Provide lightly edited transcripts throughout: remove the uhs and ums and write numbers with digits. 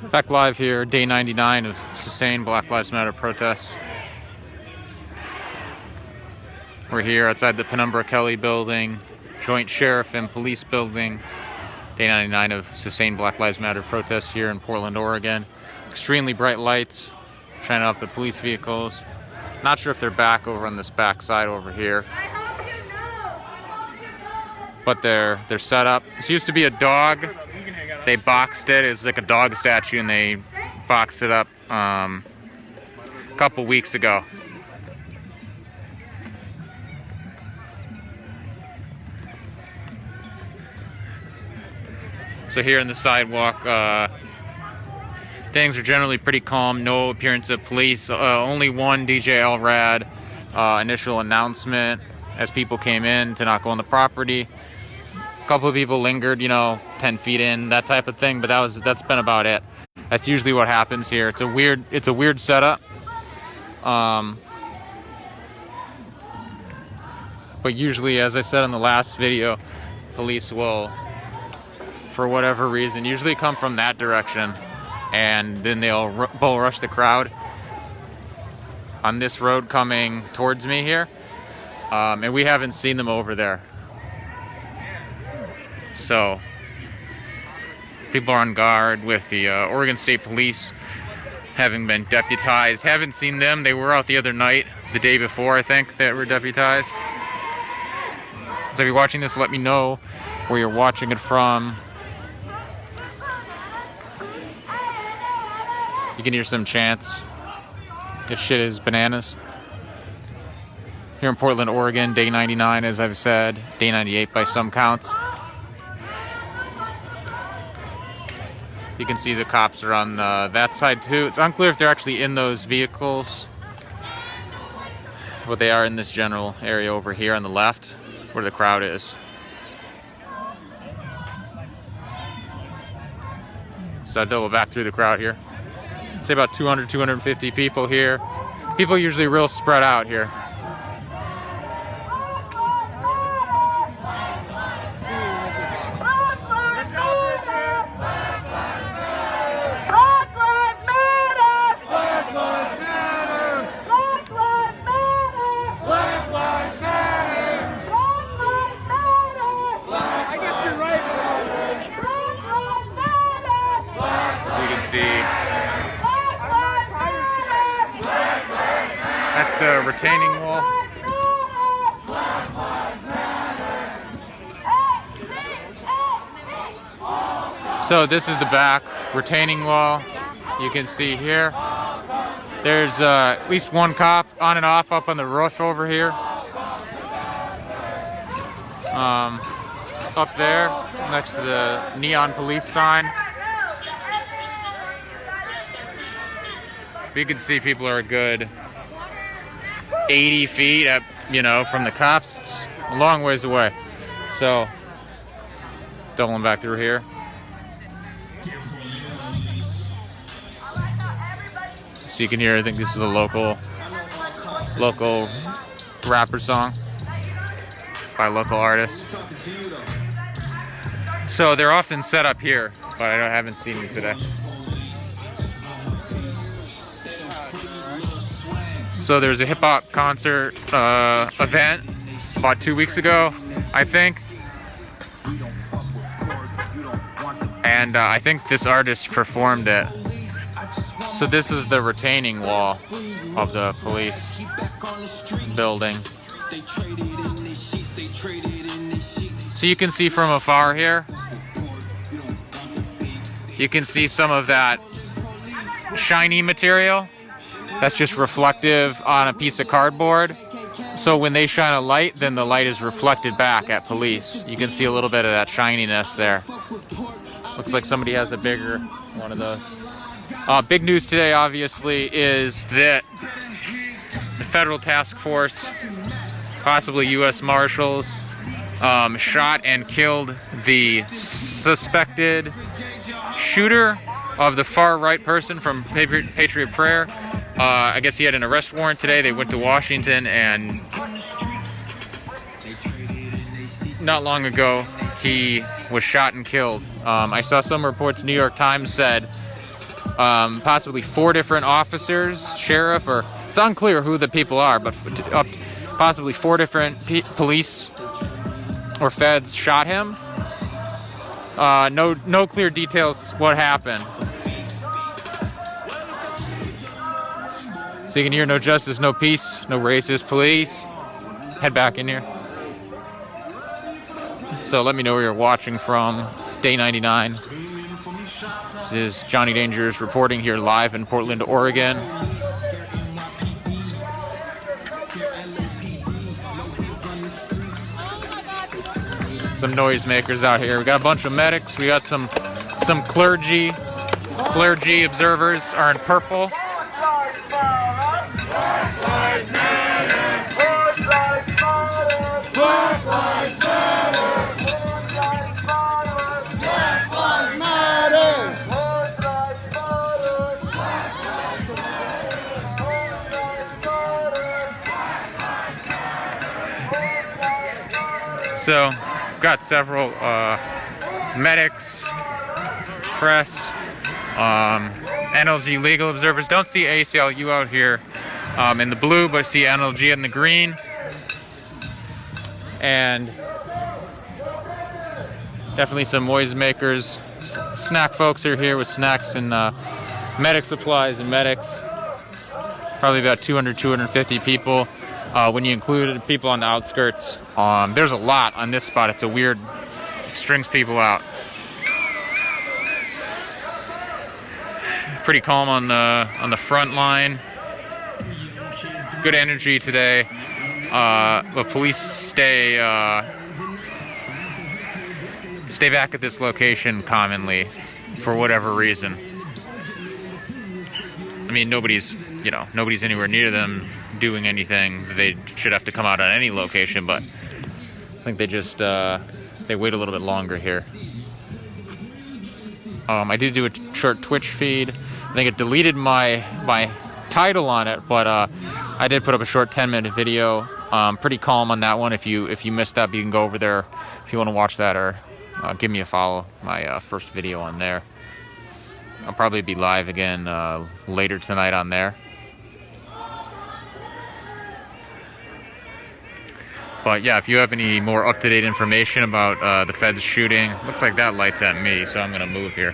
Back live here, day 99 of sustained Black Lives Matter protests. We're here outside the Penumbra Kelly building, Joint Sheriff and Police building. Day 99 of sustained Black Lives Matter protests here in Portland, Oregon. Extremely bright lights shining off the police vehicles. Not sure if they're back over on this back side over here, but they're set up. This used to be a dog. They boxed it. It's like a dog statue, and they boxed it up a couple weeks ago. So here on the sidewalk, things are generally pretty calm. No appearance of police. Only one DJ LRAD initial announcement as people came in to not go on the property. A couple of people lingered, 10 feet in, that type of thing, but that's been about it. That's usually what happens here. It's a weird setup. But usually, as I said in the last video, police will, for whatever reason, usually come from that direction, and then they'll bull rush the crowd on this road coming towards me here, and we haven't seen them over there. So people are on guard with the Oregon State Police having been deputized. Haven't seen them. They were out the other night, the day before, I think, that were deputized. So if you're watching this, let me know where you're watching it from. You can hear some chants. This shit is bananas. Here in Portland, Oregon, day 99, as I've said, day 98 by some counts. You can see the cops are on that side too. It's unclear if they're actually in those vehicles, but they are in this general area over here on the left where the crowd is. So I double back through the crowd here. Say about 200, 250 people here. People are usually real spread out here. That's the retaining wall. So this is the back retaining wall. You can see here. There's at least one cop on and off up on the roof over here. Up there next to the neon police sign. You can see people are a good 80 feet up, from the cops. It's a long ways away. So, doubling back through here. So you can hear, I think this is a local rapper song by local artists. So they're often set up here, but I haven't seen them today. So there's a hip-hop concert event about 2 weeks ago, I think. And I think this artist performed it. So this is the retaining wall of the police building. So you can see from afar here, you can see some of that shiny material. That's just reflective on a piece of cardboard. So when they shine a light, then the light is reflected back at police. You can see a little bit of that shininess there. Looks like somebody has a bigger one of those. Big news today, obviously, is that the federal task force, possibly U.S. Marshals, shot and killed the suspected shooter of the far-right person from Patriot Prayer. I guess he had an arrest warrant today. They went to Washington, and not long ago, he was shot and killed. I saw some reports, New York Times said possibly 4 different officers, sheriff, or it's unclear who the people are, but possibly 4 different police or feds shot him. No clear details what happened. So you can hear no justice, no peace, no racist police. Head back in here. So let me know where you're watching from. Day 99. This is Johnny Dangerous reporting here live in Portland, Oregon. Some noisemakers out here. We got a bunch of medics. We got some clergy. Clergy observers are in purple. So, got several medics, press, NLG legal observers. Don't see ACLU out here in the blue, but see NLG in the green. And definitely some noisemakers. Snack folks are here with snacks and medic supplies and medics. Probably about 200, 250 people. When you include people on the outskirts, there's a lot on this spot. It's a weird, strings people out. Pretty calm on the front line. Good energy today. But police stay back at this location commonly for whatever reason. I mean, nobody's anywhere near them doing anything. They should have to come out on any location, but I think they just they wait a little bit longer here. I did do a short Twitch feed. I think it deleted my title on it, but I did put up a short 10-minute video. Pretty calm on that one. If you missed that, you can go over there if you want to watch that, or give me a follow. My first video on there. I'll probably be live again later tonight on there. But yeah, if you have any more up-to-date information about the Fed's shooting, looks like that light's at me, so I'm gonna move here.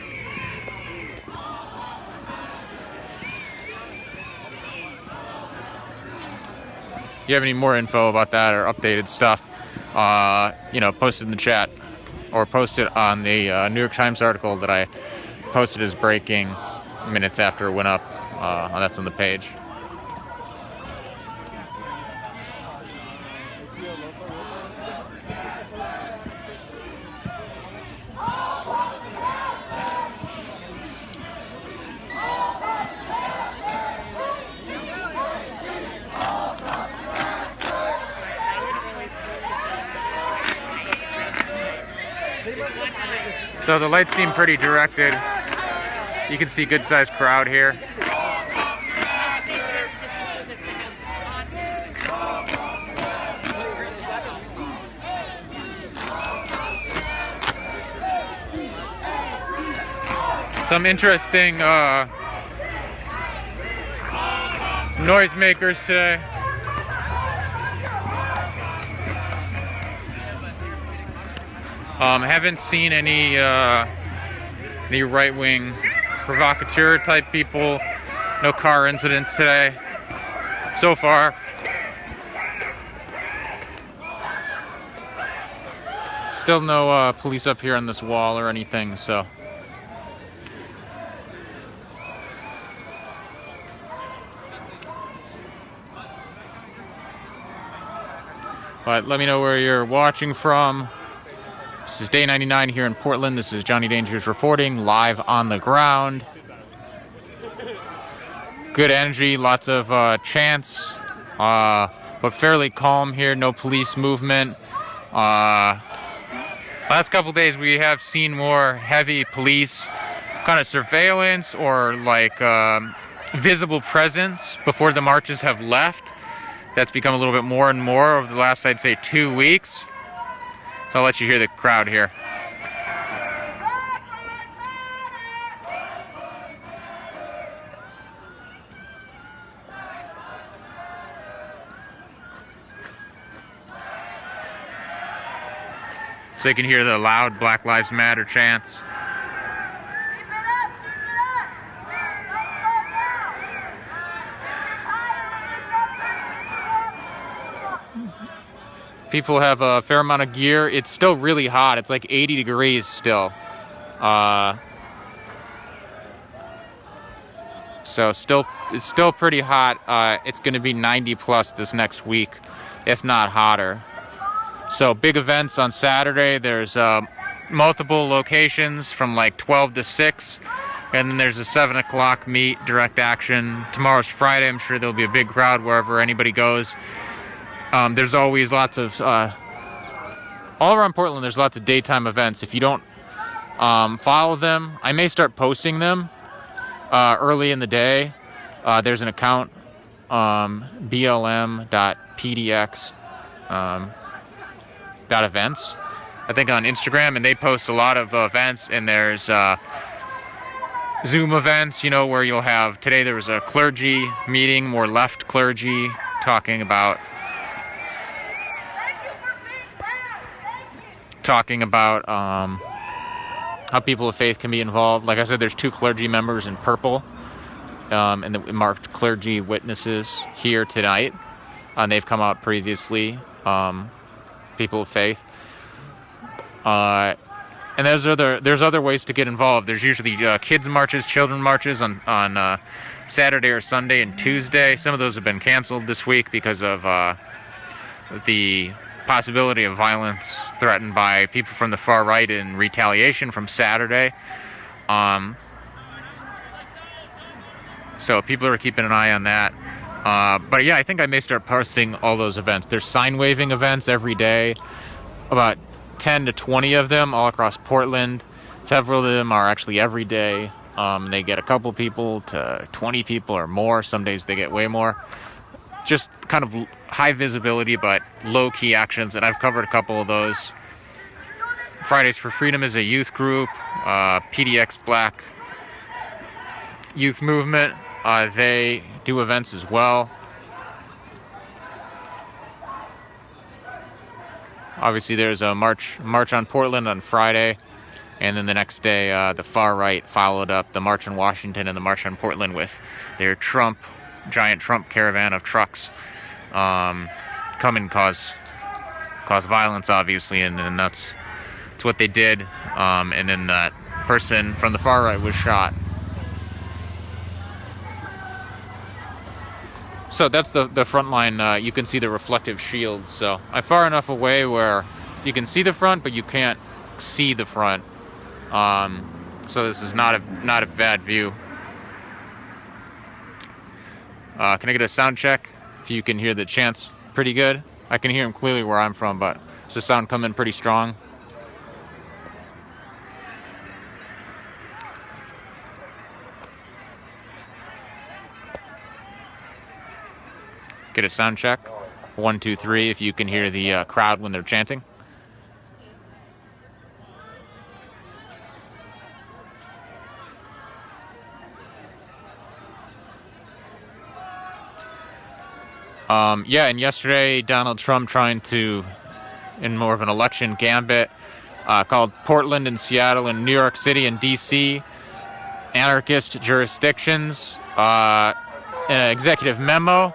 If you have any more info about that or updated stuff, post it in the chat, or post it on the New York Times article that I posted as breaking minutes after it went up. That's on the page. So the lights seem pretty directed. You can see good sized crowd here. Some interesting noisemakers today. Haven't seen any right-wing provocateur type people. No car incidents today so far. Still no police up here on this wall or anything, so. But let me know where you're watching from. This is day 99 here in Portland. This is Johnny Dangerous reporting live on the ground. Good energy, lots of chants, but fairly calm here. No police movement. Last couple days we have seen more heavy police kind of surveillance or like visible presence before the marches have left. That's become a little bit more and more over the last, I'd say, 2 weeks. So I'll let you hear the crowd here. So you can hear the loud Black Lives Matter chants. People have a fair amount of gear. It's still really hot. It's like 80 degrees still. So it's still pretty hot. It's going to be 90 plus this next week, if not hotter. So big events on Saturday. There's multiple locations from like 12 to 6. And then there's a 7 o'clock meet, direct action. Tomorrow's Friday. I'm sure there'll be a big crowd wherever anybody goes. There's always lots of, all around Portland, there's lots of daytime events. If you don't follow them, I may start posting them early in the day. There's an account, blm.pdx .events, I think, on Instagram, and they post a lot of events, and there's Zoom events, you know, where you'll have, today there was a clergy meeting, more left clergy, talking about how people of faith can be involved. Like I said, there's 2 clergy members in purple, and the marked clergy witnesses here tonight. They've come out previously, people of faith. And there's other ways to get involved. There's usually kids marches, children marches on Saturday or Sunday and Tuesday. Some of those have been canceled this week because of the possibility of violence threatened by people from the far right in retaliation from Saturday. So people are keeping an eye on that. But yeah, I think I may start posting all those events. There's sign waving events every day, about 10 to 20 of them all across Portland. Several of them are actually every day. They get a couple people to 20 people or more. Some days they get way more. Just kind of high visibility but low-key actions, and I've covered a couple of those. Fridays for Freedom is a youth group. PDX Black Youth Movement, they do events as well. Obviously there's a march on Portland on Friday, and then the next day the far right followed up the March on Washington and the March on Portland with their giant Trump caravan of trucks. Come and cause violence, obviously, and then that's what they did. And then that person from the far right was shot. So that's the front line. You can see the reflective shield. So I'm far enough away where you can see the front, but you can't see the front. So this is not a bad view. Can I get a sound check? If you can hear the chants pretty good. I can hear them clearly where I'm from, but does the sound come in pretty strong? Get a sound check. 1, 2, 3, if you can hear the crowd when they're chanting. Yeah, and yesterday, Donald Trump trying to, in more of an election gambit, called Portland and Seattle and New York City and D.C. anarchist jurisdictions. An executive memo.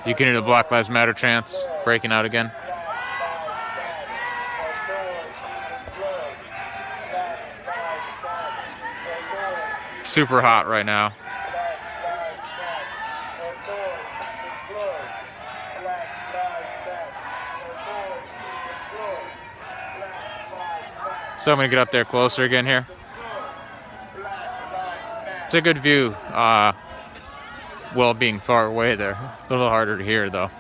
You can hear the Black Lives Matter chants breaking out again. Super hot right now. So I'm going to get up there closer again here. It's a good view, while being far away there. A little harder to hear, though.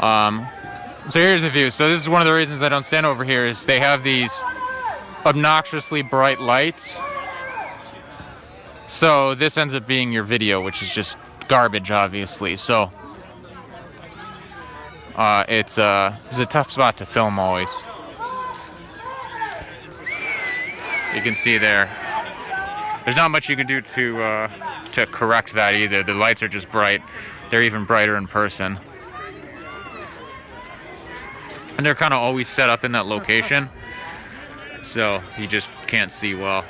So here's the view. So this is one of the reasons I don't stand over here is they have these obnoxiously bright lights. So this ends up being your video, which is just garbage, obviously. So it's a tough spot to film always. You can see there. There's not much you can do to correct that either. The lights are just bright. They're even brighter in person. And they're kind of always set up in that location, so you just can't see well.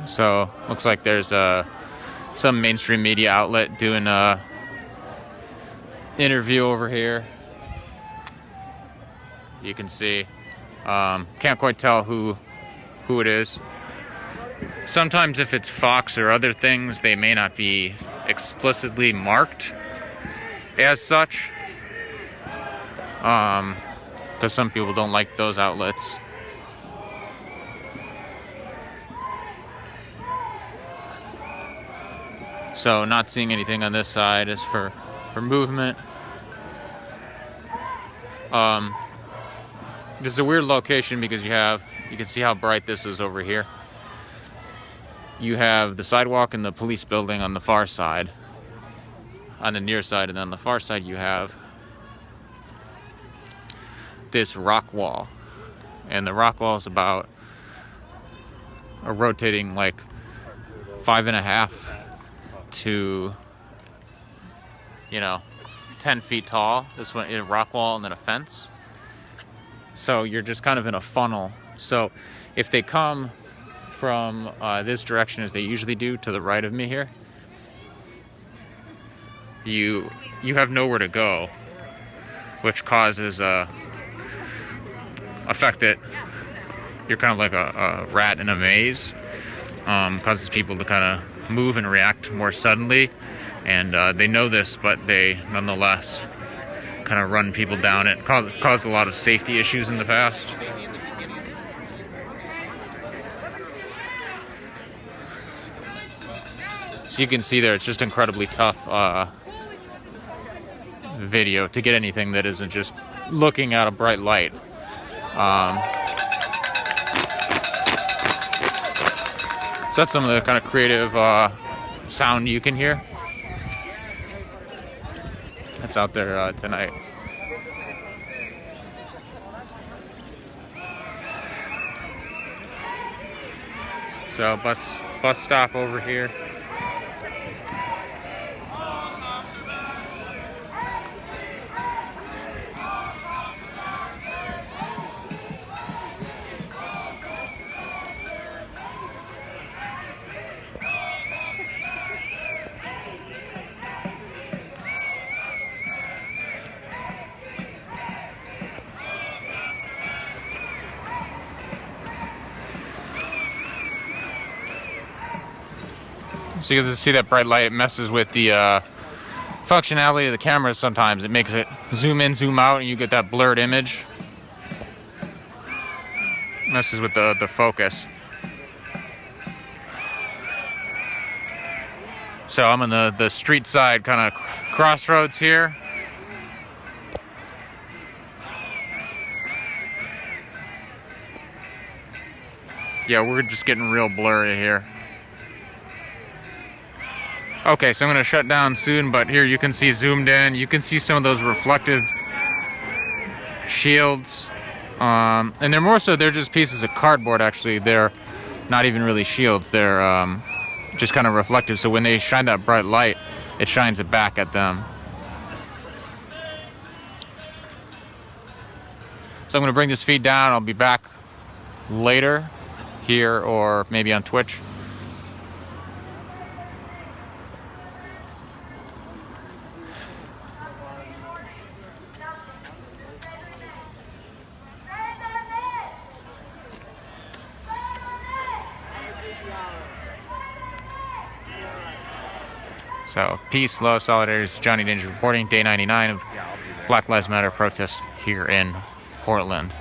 So looks like there's some mainstream media outlet doing a interview over here. You can see, can't quite tell who it is. Sometimes if it's Fox or other things, they may not be explicitly marked as such, because some people don't like those outlets. So not seeing anything on this side is for movement. This is a weird location because you can see how bright this is over here. You have the sidewalk and the police building on the far side, on the near side, and then on the far side you have this rock wall. And the rock wall is about a rotating like 5.5 to 10 feet tall. This one is a rock wall and then a fence. So you're just kind of in a funnel. So if they come from this direction as they usually do to the right of me here, you have nowhere to go, which causes effect that you're kind of like a rat in a maze. Causes people to kind of move and react more suddenly, and they know this, but they nonetheless kind of run people down. It caused a lot of safety issues in the past. So you can see there, it's just incredibly tough video to get anything that isn't just looking at a bright light. So that's some of the kind of creative sound you can hear. That's out there tonight. So bus stop over here. So you can see that bright light, it messes with the functionality of the camera sometimes. It makes it zoom in, zoom out, and you get that blurred image. Messes with the focus. So I'm on the street side kind of crossroads here. Yeah, we're just getting real blurry here. Okay, so I'm going to shut down soon, but here you can see zoomed in. You can see some of those reflective shields. And they're just pieces of cardboard, actually. They're not even really shields. They're just kind of reflective. So when they shine that bright light, it shines it back at them. So I'm going to bring this feed down. I'll be back later here or maybe on Twitch. So, peace, love, solidarity. This is Johnny Danger reporting, day 99 of Black Lives Matter protest here in Portland.